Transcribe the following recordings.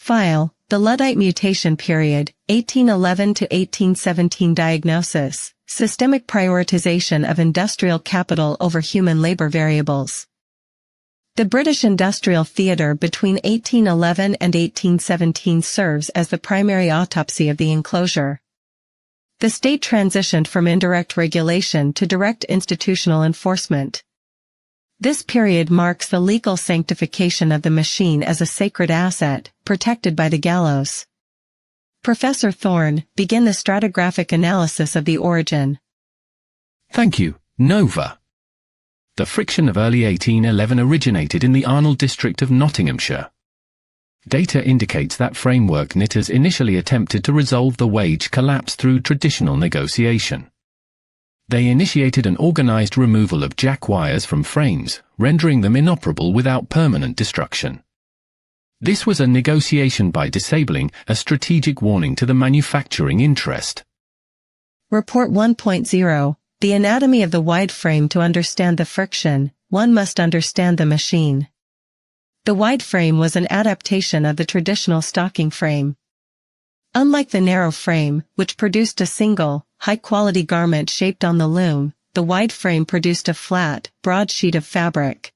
File, the Luddite Mutation Period, 1811 to 1817 Diagnosis, Systemic Prioritization of Industrial Capital over Human Labor Variables. The British industrial theatre between 1811 and 1817 serves as the primary autopsy of the enclosure. The state transitioned from indirect regulation to direct institutional enforcement. This period marks the legal sanctification of the machine as a sacred asset, protected by the gallows. Professor Thorne, begin the stratigraphic analysis of the origin. Thank you, Nova. The friction of early 1811 originated in the Arnold district of Nottinghamshire. Data indicates that framework knitters initially attempted to resolve the wage collapse through traditional negotiation. They initiated an organized removal of jack wires from frames, rendering them inoperable without permanent destruction. This was a negotiation by disabling a strategic warning to the manufacturing interest. Report 1.0. The anatomy of the wide frame. To understand the friction, one must understand the machine. The wide frame was an adaptation of the traditional stocking frame. Unlike the narrow frame, which produced a single, high-quality garment shaped on the loom, the wide frame produced a flat, broad sheet of fabric.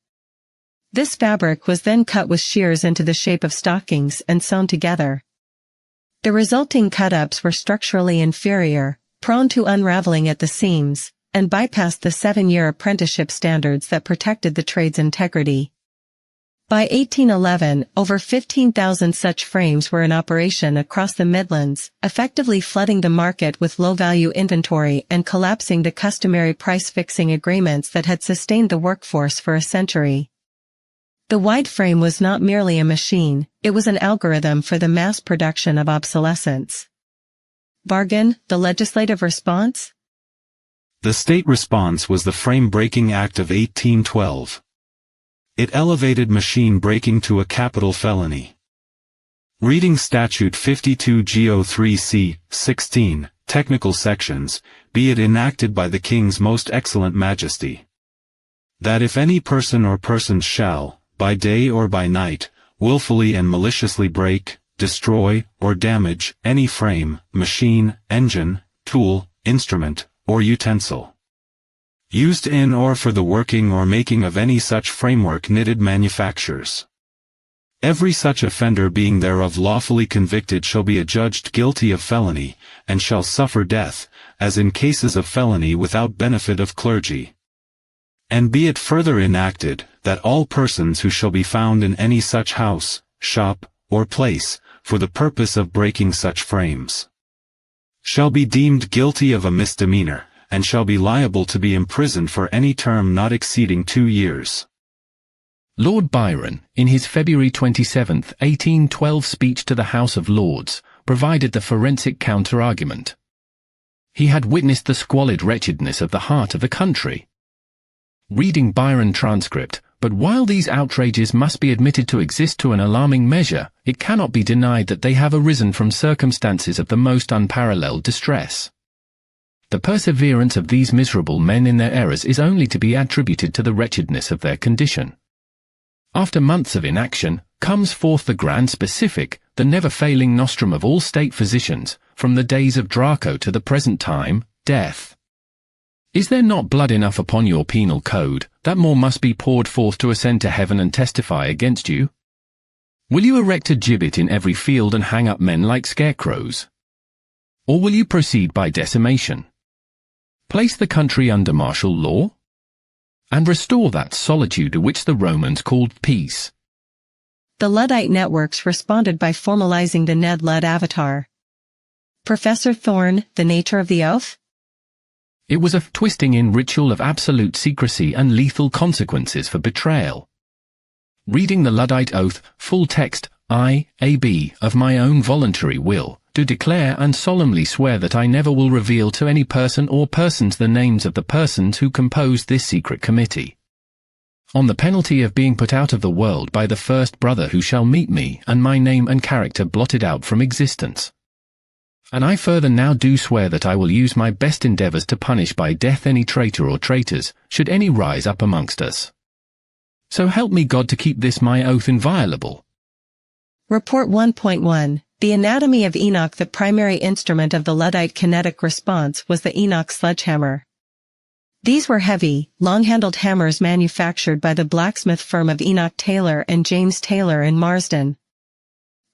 This fabric was then cut with shears into the shape of stockings and sewn together. The resulting cut-ups were structurally inferior, prone to unraveling at the seams, and bypassed the 7-year apprenticeship standards that protected the trade's integrity. By 1811, over 15,000 such frames were in operation across the Midlands, effectively flooding the market with low-value inventory and collapsing the customary price-fixing agreements that had sustained the workforce for a century. The wide frame was not merely a machine, it was an algorithm for the mass production of obsolescence. Vargon, the legislative response? The state response was the Frame Breaking Act of 1812. It elevated machine breaking to a capital felony. Reading Statute 52 Go3c, 16, technical sections, be it enacted by the King's most excellent Majesty. That if any person or persons shall, by day or by night, wilfully and maliciously break, destroy, or damage any frame, machine, engine, tool, instrument, or utensil, used in or for the working or making of any such framework knitted manufactures. Every such offender being thereof lawfully convicted shall be adjudged guilty of felony, and shall suffer death, as in cases of felony without benefit of clergy. And be it further enacted, that all persons who shall be found in any such house, shop, or place, for the purpose of breaking such frames, shall be deemed guilty of a misdemeanor, and shall be liable to be imprisoned for any term not exceeding 2 years. Lord Byron, in his February 27, 1812 speech to the House of Lords, provided the forensic counter-argument. He had witnessed the squalid wretchedness of the heart of the country. Reading Byron transcript, but while these outrages must be admitted to exist to an alarming measure, it cannot be denied that they have arisen from circumstances of the most unparalleled distress. The perseverance of these miserable men in their errors is only to be attributed to the wretchedness of their condition. After months of inaction, comes forth the grand specific, the never-failing nostrum of all state physicians, from the days of Draco to the present time, death. Is there not blood enough upon your penal code, that more must be poured forth to ascend to heaven and testify against you? Will you erect a gibbet in every field and hang up men like scarecrows? Or will you proceed by decimation? Place the country under martial law? And restore that solitude to which the Romans called peace? The Luddite networks responded by formalizing the Ned Ludd avatar. Professor Thorne, the nature of the oath? It was a twisting in ritual of absolute secrecy and lethal consequences for betrayal. Reading the Luddite oath, full text, I, A.B., of my own voluntary will, do declare and solemnly swear that I never will reveal to any person or persons the names of the persons who composed this secret committee, on the penalty of being put out of the world by the first brother who shall meet me, and my name and character blotted out from existence. And I further now do swear that I will use my best endeavours to punish by death any traitor or traitors, should any rise up amongst us. So help me God to keep this my oath inviolable. Report 1.1. The anatomy of Enoch. The primary instrument of the Luddite kinetic response was the Enoch Sledgehammer. These were heavy, long-handled hammers manufactured by the blacksmith firm of Enoch Taylor and James Taylor in Marsden.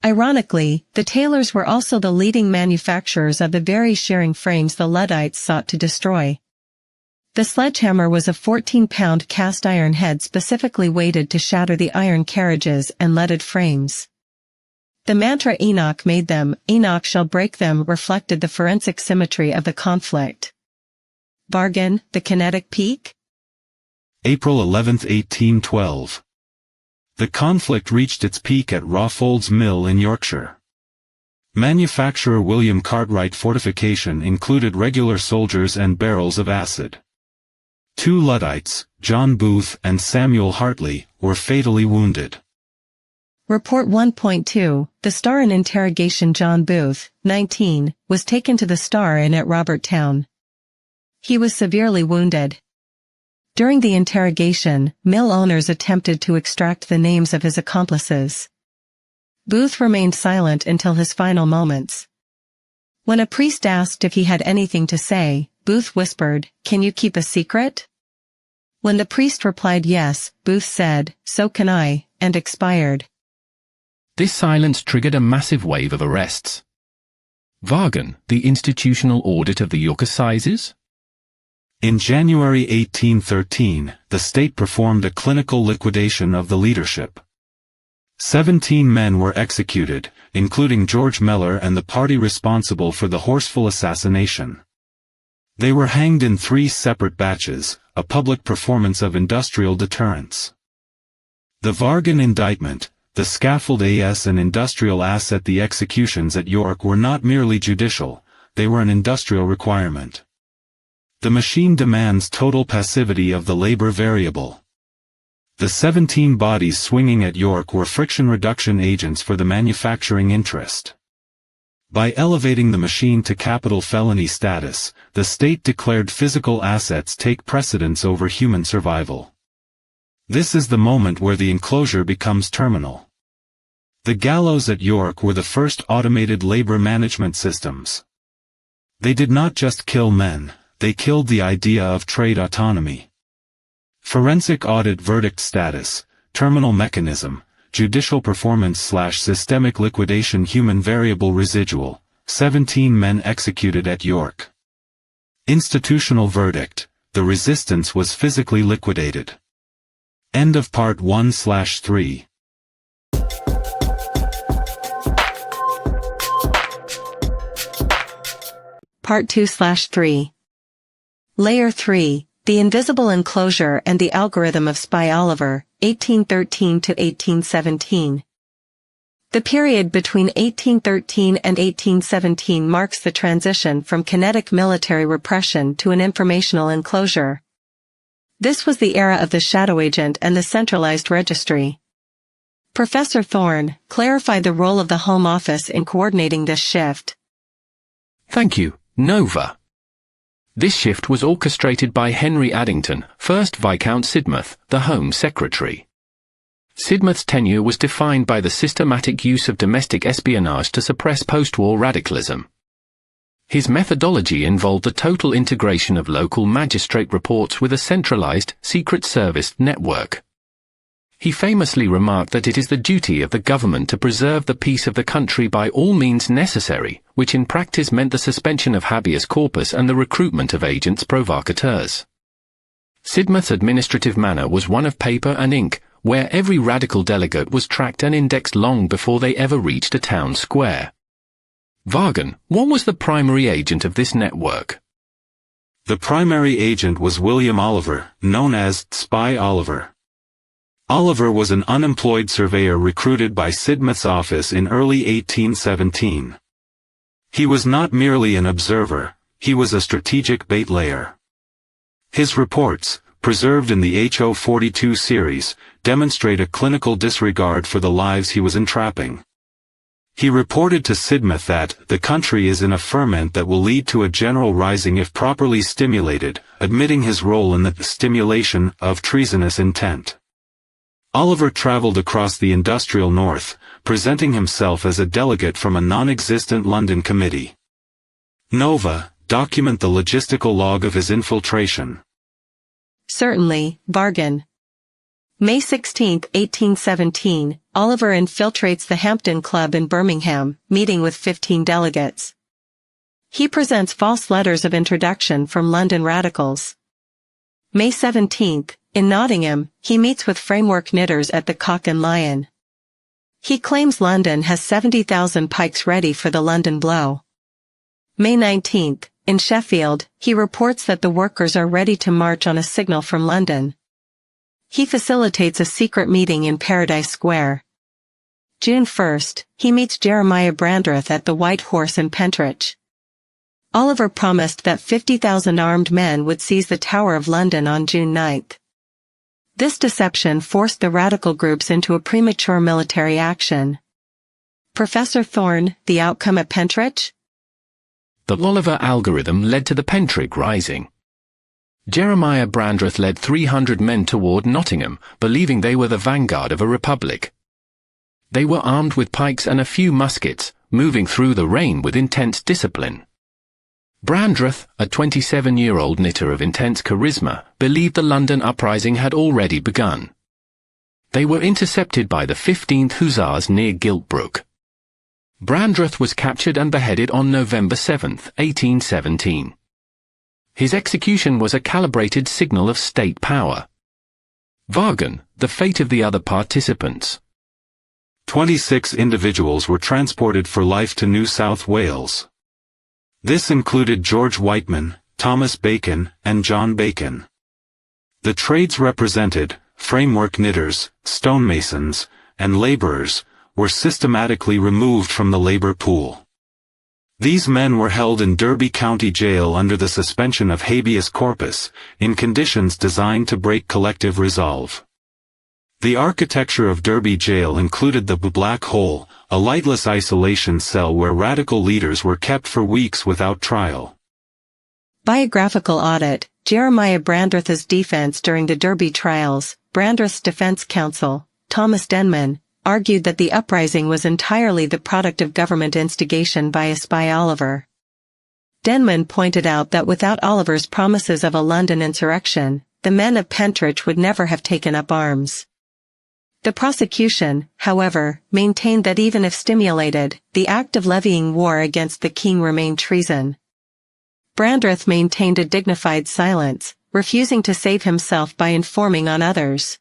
Ironically, the Taylors were also the leading manufacturers of the very shearing frames the Luddites sought to destroy. The sledgehammer was a 14-pound cast-iron head specifically weighted to shatter the iron carriages and leaded frames. The mantra Enoch made them, Enoch shall break them, reflected the forensic symmetry of the conflict. Vargon, the kinetic peak? April 11, 1812. The conflict reached its peak at Rawfolds Mill in Yorkshire. Manufacturer William Cartwright fortification included regular soldiers and barrels of acid. 2 Luddites, John Booth and Samuel Hartley, were fatally wounded. Report 1.2. The Star in interrogation. John Booth, 19, was taken to the Star Inn at Roberttown. He was severely wounded. During the interrogation, mill owners attempted to extract the names of his accomplices. Booth remained silent until his final moments. When a priest asked if he had anything to say, Booth whispered, "Can you keep a secret?" When the priest replied yes, Booth said, "So can I," and expired. This silence triggered a massive wave of arrests. Vargon, the institutional audit of the York Assizes? In January 1813, the state performed a clinical liquidation of the leadership. 17 men were executed, including George Mellor and the party responsible for the Horseful assassination. They were hanged in 3 separate batches, a public performance of industrial deterrence. The Vargon indictment, the scaffold as an industrial asset. The executions at York were not merely judicial, they were an industrial requirement. The machine demands total passivity of the labor variable. The 17 bodies swinging at York were friction reduction agents for the manufacturing interest. By elevating the machine to capital felony status, the state declared physical assets take precedence over human survival. This is the moment where the enclosure becomes terminal. The gallows at York were the first automated labor management systems. They did not just kill men, they killed the idea of trade autonomy. Forensic audit verdict status, terminal mechanism, judicial performance/systemic liquidation. Human variable residual, 17 men executed at York. Institutional verdict, the resistance was physically liquidated. End of Part 1/3. Part 2/3. Layer 3, The Invisible Enclosure and the Algorithm of Spy Oliver, 1813 to 1817. The period between 1813 and 1817 marks the transition from kinetic military repression to an informational enclosure. This was the era of the shadow agent and the centralized registry. Professor Thorne clarified the role of the Home Office in coordinating this shift. Thank you, Nova. This shift was orchestrated by Henry Addington, 1st Viscount Sidmouth, the Home Secretary. Sidmouth's tenure was defined by the systematic use of domestic espionage to suppress post-war radicalism. His methodology involved the total integration of local magistrate reports with a centralized, Secret Service network. He famously remarked that it is the duty of the government to preserve the peace of the country by all means necessary, which in practice meant the suspension of habeas corpus and the recruitment of agents provocateurs. Sidmouth's administrative manner was one of paper and ink, where every radical delegate was tracked and indexed long before they ever reached a town square. Vargon, what was the primary agent of this network? The primary agent was William Oliver, known as Spy Oliver. Oliver was an unemployed surveyor recruited by Sidmouth's office in early 1817. He was not merely an observer, he was a strategic bait layer. His reports, preserved in the HO42 series, demonstrate a clinical disregard for the lives he was entrapping. He reported to Sidmouth that the country is in a ferment that will lead to a general rising if properly stimulated, admitting his role in the stimulation of treasonous intent. Oliver traveled across the industrial north, presenting himself as a delegate from a non-existent London committee. Nova, document the logistical log of his infiltration. Certainly, Vargon. May 16, 1817, Oliver infiltrates the Hampton Club in Birmingham, meeting with 15 delegates. He presents false letters of introduction from London radicals. May 17, in Nottingham, he meets with framework knitters at the Cock and Lion. He claims London has 70,000 pikes ready for the London blow. May 19, in Sheffield, he reports that the workers are ready to march on a signal from London. He facilitates a secret meeting in Paradise Square. June 1, he meets Jeremiah Brandreth at the White Horse in Pentridge. Oliver promised that 50,000 armed men would seize the Tower of London on June 9. This deception forced the radical groups into a premature military action. Professor Thorne, the outcome at Pentridge? The Oliver algorithm led to the Pentridge Rising. Jeremiah Brandreth led 300 men toward Nottingham, believing they were the vanguard of a republic. They were armed with pikes and a few muskets, moving through the rain with intense discipline. Brandreth, a 27-year-old knitter of intense charisma, believed the London uprising had already begun. They were intercepted by the 15th Hussars near Giltbrook. Brandreth was captured and beheaded on November 7, 1817. His execution was a calibrated signal of state power. Vargon, the fate of the other participants. 26 individuals were transported for life to New South Wales. This included George Whiteman, Thomas Bacon, and John Bacon. The trades represented, framework knitters, stonemasons, and laborers, were systematically removed from the labor pool. These men were held in Derby County Jail under the suspension of habeas corpus, in conditions designed to break collective resolve. The architecture of Derby Jail included the Black Hole, a lightless isolation cell where radical leaders were kept for weeks without trial. Biographical audit, Jeremiah Brandreth's defense during the Derby trials. Brandreth's defense counsel, Thomas Denman, argued that the uprising was entirely the product of government instigation by a spy Oliver. Denman pointed out that without Oliver's promises of a London insurrection, the men of Pentridge would never have taken up arms. The prosecution, however, maintained that even if stimulated, the act of levying war against the king remained treason. Brandreth maintained a dignified silence, refusing to save himself by informing on others.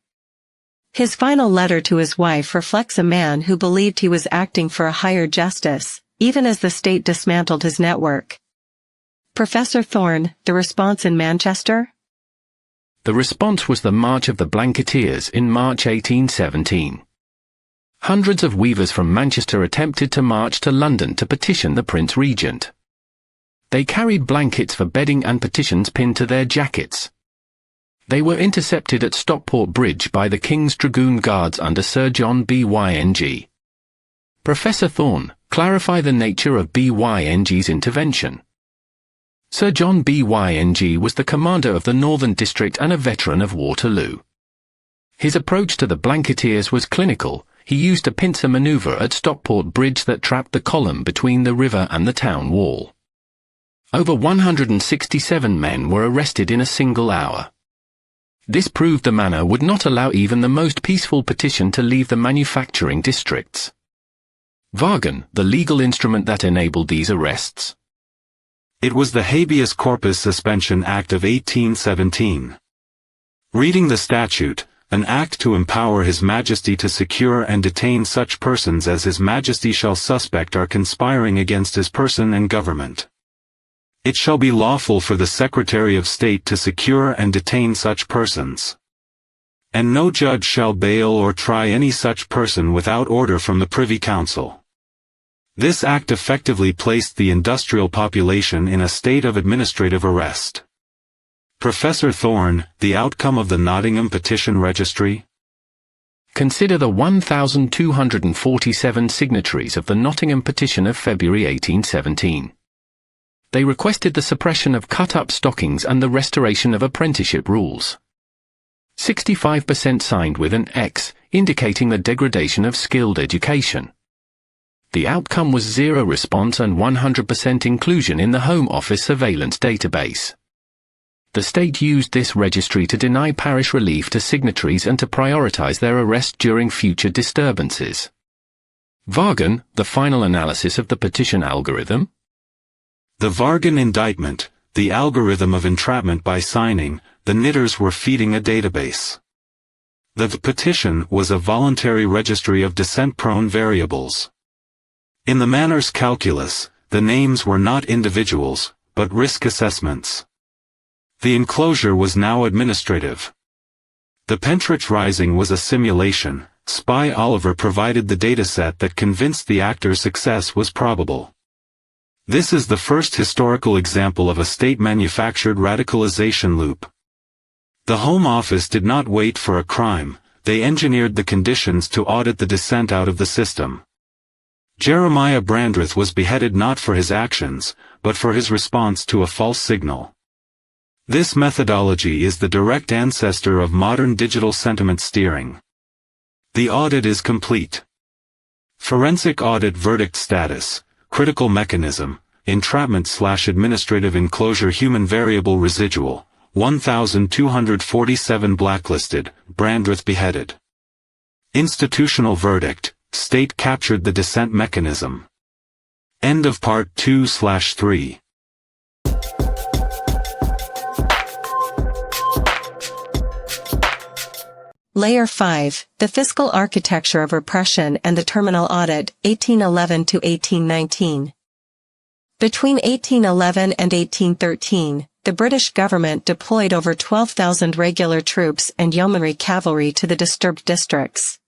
His final letter to his wife reflects a man who believed he was acting for a higher justice, even as the state dismantled his network. Professor Thorne, the response in Manchester? The response was the March of the Blanketeers in March 1817. Hundreds of weavers from Manchester attempted to march to London to petition the Prince Regent. They carried blankets for bedding and petitions pinned to their jackets. They were intercepted at Stockport Bridge by the King's Dragoon Guards under Sir John Byng. Professor Thorne, clarify the nature of Byn's intervention. Sir John Byng was the commander of the Northern District and a veteran of Waterloo. His approach to the Blanketeers was clinical. He used a pincer maneuver at Stockport Bridge that trapped the column between the river and the town wall. Over 167 men were arrested in a single hour. This proved the manner would not allow even the most peaceful petition to leave the manufacturing districts. Vargon, the legal instrument that enabled these arrests. It was the Habeas Corpus Suspension Act of 1817. Reading the statute, an act to empower His Majesty to secure and detain such persons as His Majesty shall suspect are conspiring against his person and government. It shall be lawful for the Secretary of State to secure and detain such persons. And no judge shall bail or try any such person without order from the Privy Council. This act effectively placed the industrial population in a state of administrative arrest. Professor Thorne, the outcome of the Nottingham Petition Registry? Consider the 1,247 signatories of the Nottingham Petition of February 1817. They requested the suppression of cut-up stockings and the restoration of apprenticeship rules. 65% signed with an X, indicating the degradation of skilled education. The outcome was 0 response and 100% inclusion in the Home Office surveillance database. The state used this registry to deny parish relief to signatories and to prioritize their arrest during future disturbances. Vargon, the final analysis of the petition algorithm. The Vargon indictment, the algorithm of entrapment by signing, the knitters were feeding a database. The petition was a voluntary registry of descent-prone variables. In the Manners calculus, the names were not individuals, but risk assessments. The enclosure was now administrative. The Pentridge Rising was a simulation. Spy Oliver provided the dataset that convinced the actor's success was probable. This is the first historical example of a state-manufactured radicalization loop. The Home Office did not wait for a crime, they engineered the conditions to audit the descent out of the system. Jeremiah Brandreth was beheaded not for his actions, but for his response to a false signal. This methodology is the direct ancestor of modern digital sentiment steering. The audit is complete. Forensic audit verdict status, critical mechanism, entrapment/administrative enclosure human variable residual, 1,247 blacklisted, Brandreth beheaded. Institutional verdict, state captured the descent mechanism. End of part 2/3. Layer 5, The Fiscal Architecture of Repression and the Terminal Audit, 1811 to 1819. Between 1811 and 1813, the British government deployed over 12,000 regular troops and yeomanry cavalry to the disturbed districts.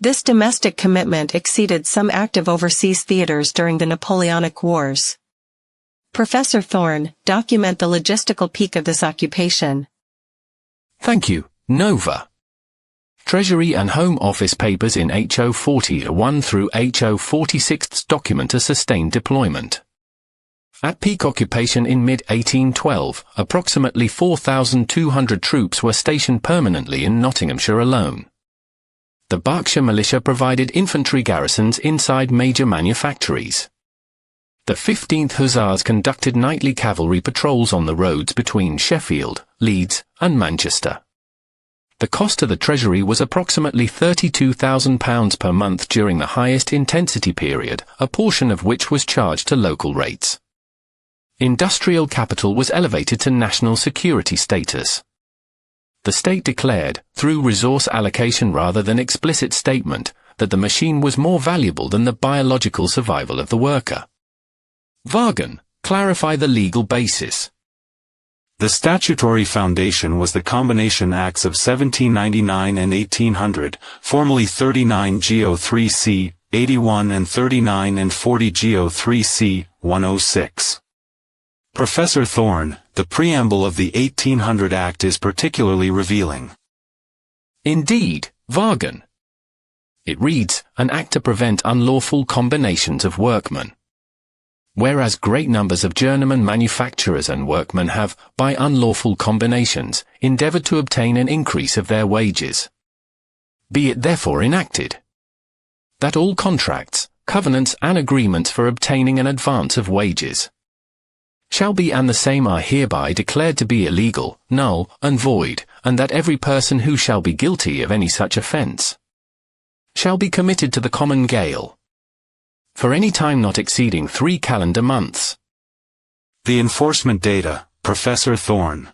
This domestic commitment exceeded some active overseas theaters during the Napoleonic Wars. Professor Thorne, document the logistical peak of this occupation. Thank you, Nova. Treasury and Home Office papers in HO 40-1 through HO 46 document a sustained deployment. At peak occupation in mid-1812, approximately 4,200 troops were stationed permanently in Nottinghamshire alone. The Berkshire militia provided infantry garrisons inside major manufactories. The 15th Hussars conducted nightly cavalry patrols on the roads between Sheffield, Leeds, and Manchester. The cost to the Treasury was approximately £32,000 per month during the highest intensity period, a portion of which was charged to local rates. Industrial capital was elevated to national security status. The state declared, through resource allocation rather than explicit statement, that the machine was more valuable than the biological survival of the worker. Vargon, clarify the legal basis. The statutory foundation was the Combination Acts of 1799 and 1800, formerly 39 Go 3C, 81 and 39 and 40 Go 3C, 106. Professor Thorne, the preamble of the 1800 Act is particularly revealing. Indeed, Vargon. It reads, an act to prevent unlawful combinations of workmen. Whereas great numbers of journeyman manufacturers and workmen have, by unlawful combinations, endeavored to obtain an increase of their wages. Be it therefore enacted, that all contracts, covenants and agreements for obtaining an advance of wages shall be and the same are hereby declared to be illegal, null, and void, and that every person who shall be guilty of any such offence shall be committed to the common gaol for any time not exceeding 3 calendar months. The enforcement data, Professor Thorne.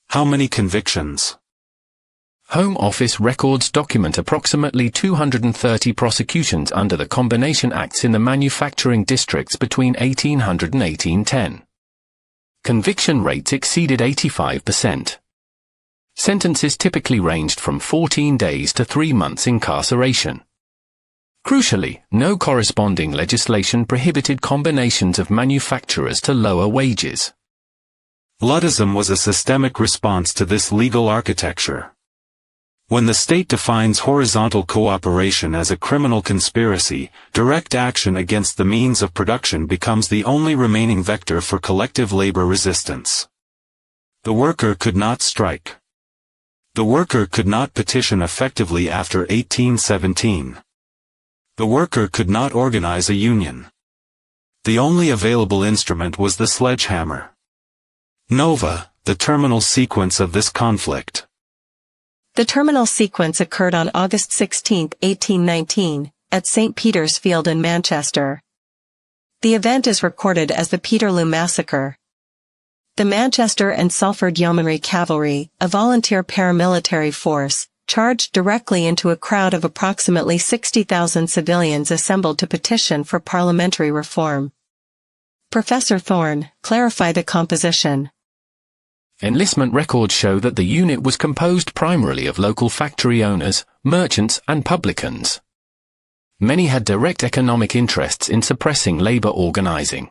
How many convictions? Home Office records document approximately 230 prosecutions under the Combination Acts in the manufacturing districts between 1800 and 1810. Conviction rates exceeded 85%. Sentences typically ranged from 14 days to 3 months incarceration. Crucially, no corresponding legislation prohibited combinations of manufacturers to lower wages. Luddism was a systemic response to this legal architecture. When the state defines horizontal cooperation as a criminal conspiracy, direct action against the means of production becomes the only remaining vector for collective labor resistance. The worker could not strike. The worker could not petition effectively after 1817. The worker could not organize a union. The only available instrument was the sledgehammer. Nova, the terminal sequence of this conflict. The terminal sequence occurred on August 16, 1819, at St. Peter's Field in Manchester. The event is recorded as the Peterloo Massacre. The Manchester and Salford Yeomanry Cavalry, a volunteer paramilitary force, charged directly into a crowd of approximately 60,000 civilians assembled to petition for parliamentary reform. Professor Thorne, clarify the composition. Enlistment records show that the unit was composed primarily of local factory owners, merchants, and publicans. Many had direct economic interests in suppressing labor organizing.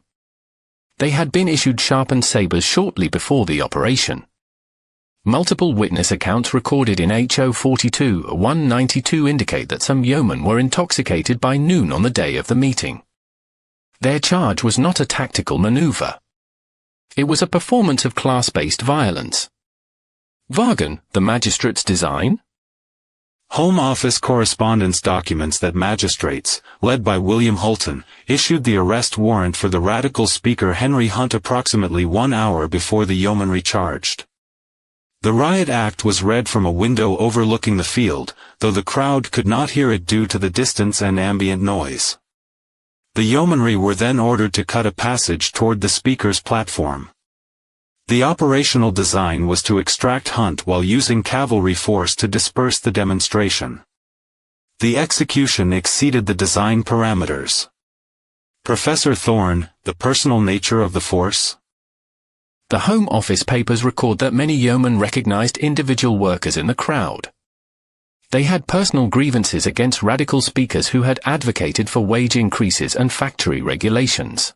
They had been issued sharpened sabers shortly before the operation. Multiple witness accounts recorded in HO 42-192 indicate that some yeomen were intoxicated by noon on the day of the meeting. Their charge was not a tactical maneuver. It was a performance of class-based violence. Vargon, the magistrate's design? Home Office correspondence documents that magistrates, led by William Hulton, issued the arrest warrant for the radical speaker Henry Hunt approximately 1 hour before the yeomanry charged. The riot act was read from a window overlooking the field, though the crowd could not hear it due to the distance and ambient noise. The yeomanry were then ordered to cut a passage toward the speaker's platform. The operational design was to extract Hunt while using cavalry force to disperse the demonstration. The execution exceeded the design parameters. Professor Thorne, the personal nature of the force? The Home Office papers record that many yeomen recognized individual workers in the crowd. They had personal grievances against radical speakers who had advocated for wage increases and factory regulations.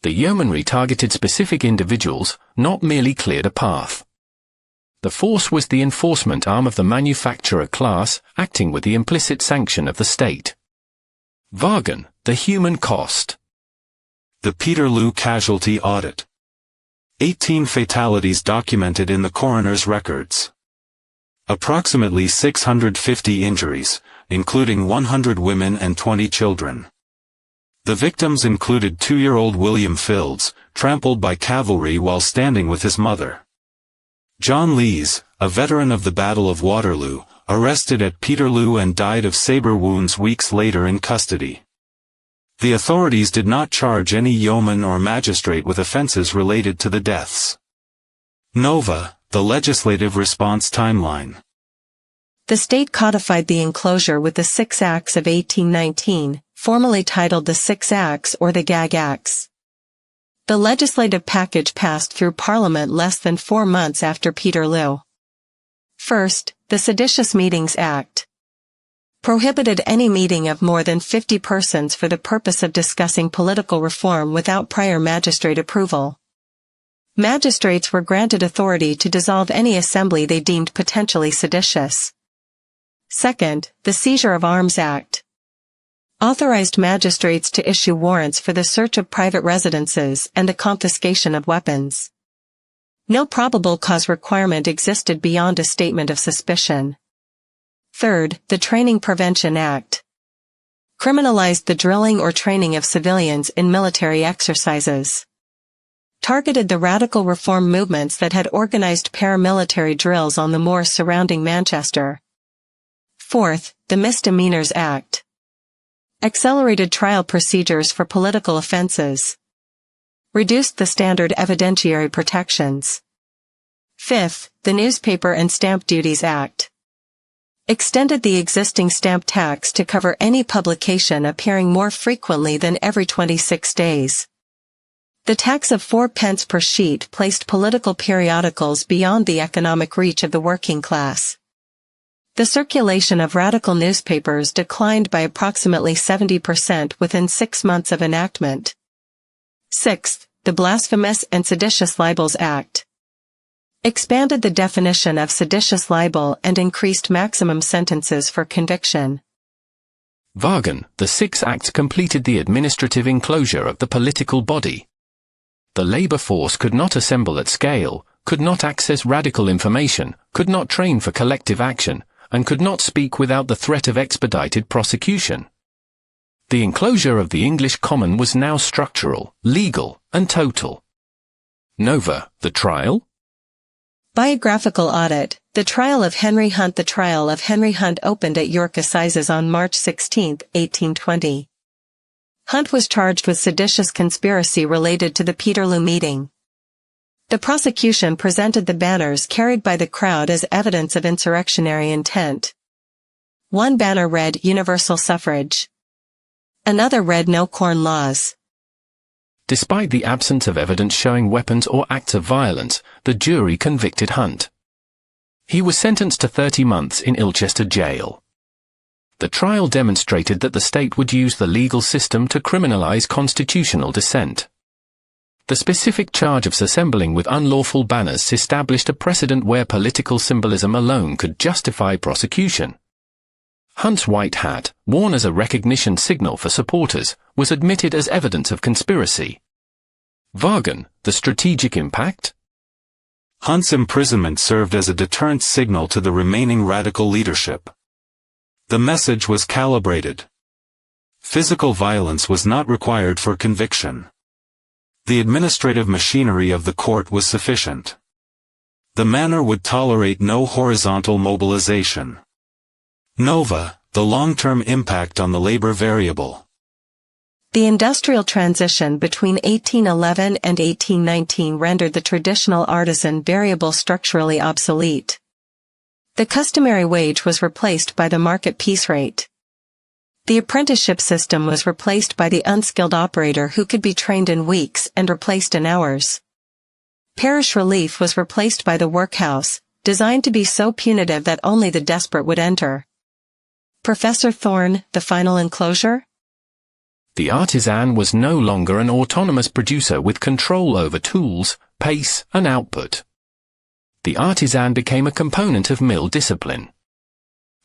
The yeomanry targeted specific individuals, not merely cleared a path. The force was the enforcement arm of the manufacturer class, acting with the implicit sanction of the state. Vargon, the human cost. The Peterloo Casualty Audit. 18 fatalities documented in the coroner's records. Approximately 650 injuries, including 100 women and 20 children. The victims included 2-year-old William Fields, trampled by cavalry while standing with his mother. John Lees, a veteran of the Battle of Waterloo, arrested at Peterloo and died of saber wounds weeks later in custody. The authorities did not charge any yeoman or magistrate with offenses related to the deaths. Nova, the legislative response timeline. The state codified the enclosure with the 6 Acts of 1819, formally titled the 6 Acts or the Gag Acts. The legislative package passed through Parliament less than 4 months after Peterloo. First, the Seditious Meetings Act prohibited any meeting of more than 50 persons for the purpose of discussing political reform without prior magistrate approval. Magistrates were granted authority to dissolve any assembly they deemed potentially seditious. Second, the Seizure of Arms Act authorized magistrates to issue warrants for the search of private residences and the confiscation of weapons. No probable cause requirement existed beyond a statement of suspicion. Third, the Training Prevention Act criminalized the drilling or training of civilians in military exercises. Targeted the radical reform movements that had organized paramilitary drills on the moors surrounding Manchester. Fourth, the Misdemeanors Act accelerated trial procedures for political offenses. Reduced the standard evidentiary protections. Fifth, the Newspaper and Stamp Duties Act extended the existing stamp tax to cover any publication appearing more frequently than every 26 days. The tax of 4 pence per sheet placed political periodicals beyond the economic reach of the working class. The circulation of radical newspapers declined by approximately 70% within 6 months of enactment. Sixth, the Blasphemous and Seditious Libels Act expanded the definition of seditious libel and increased maximum sentences for conviction. Vargon, the 6 Acts completed the administrative enclosure of the political body. The labor force could not assemble at scale, could not access radical information, could not train for collective action, and could not speak without the threat of expedited prosecution. The enclosure of the English common was now structural, legal, and total. Nova, the trial? Biographical audit. The trial of Henry Hunt. The trial of Henry Hunt opened at York Assizes on March 16, 1820. Hunt was charged with seditious conspiracy related to the Peterloo meeting. The prosecution presented the banners carried by the crowd as evidence of insurrectionary intent. One banner read Universal Suffrage. Another read No Corn Laws. Despite the absence of evidence showing weapons or acts of violence, the jury convicted Hunt. He was sentenced to 30 months in Ilchester jail. The trial demonstrated that the state would use the legal system to criminalize constitutional dissent. The specific charge of assembling with unlawful banners established a precedent where political symbolism alone could justify prosecution. Hunt's white hat, worn as a recognition signal for supporters, was admitted as evidence of conspiracy. Vargon, the strategic impact? Hunt's imprisonment served as a deterrent signal to the remaining radical leadership. The message was calibrated. Physical violence was not required for conviction. The administrative machinery of the court was sufficient. The manor would tolerate no horizontal mobilization. Nova, the long-term impact on the labor variable. The industrial transition between 1811 and 1819 rendered the traditional artisan variable structurally obsolete. The customary wage was replaced by the market piece rate. The apprenticeship system was replaced by the unskilled operator who could be trained in weeks and replaced in hours. Parish relief was replaced by the workhouse, designed to be so punitive that only the desperate would enter. Professor Thorne, the final enclosure? The artisan was no longer an autonomous producer with control over tools, pace, and output. The artisan became a component of mill discipline.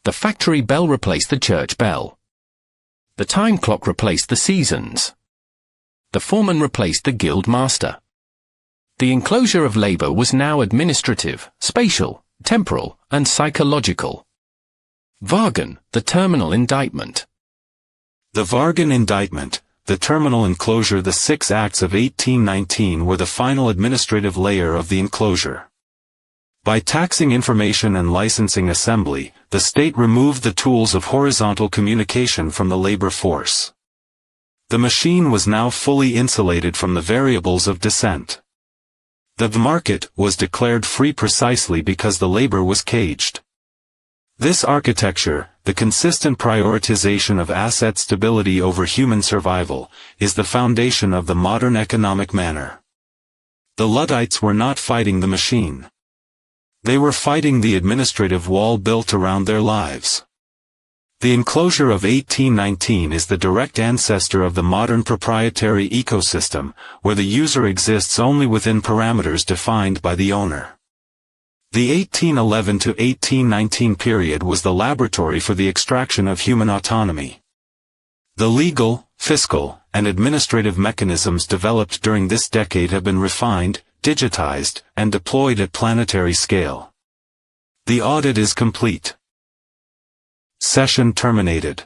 The factory bell replaced the church bell. The time clock replaced the seasons. The foreman replaced the guild master. The enclosure of labor was now administrative, spatial, temporal, and psychological. Vargon, the terminal indictment. The Vargon Indictment, the terminal enclosure. The 6 acts of 1819 were the final administrative layer of the enclosure. By taxing information and licensing assembly, the state removed the tools of horizontal communication from the labor force. The machine was now fully insulated from the variables of dissent. The market was declared free precisely because the labor was caged. This architecture, the consistent prioritization of asset stability over human survival, is the foundation of the modern economic manner. The Luddites were not fighting the machine. They were fighting the administrative wall built around their lives. The enclosure of 1819 is the direct ancestor of the modern proprietary ecosystem, where the user exists only within parameters defined by the owner. The 1811 to 1819 period was the laboratory for the extraction of human autonomy. The legal, fiscal, and administrative mechanisms developed during this decade have been refined, digitized, and deployed at planetary scale. The audit is complete. Session terminated.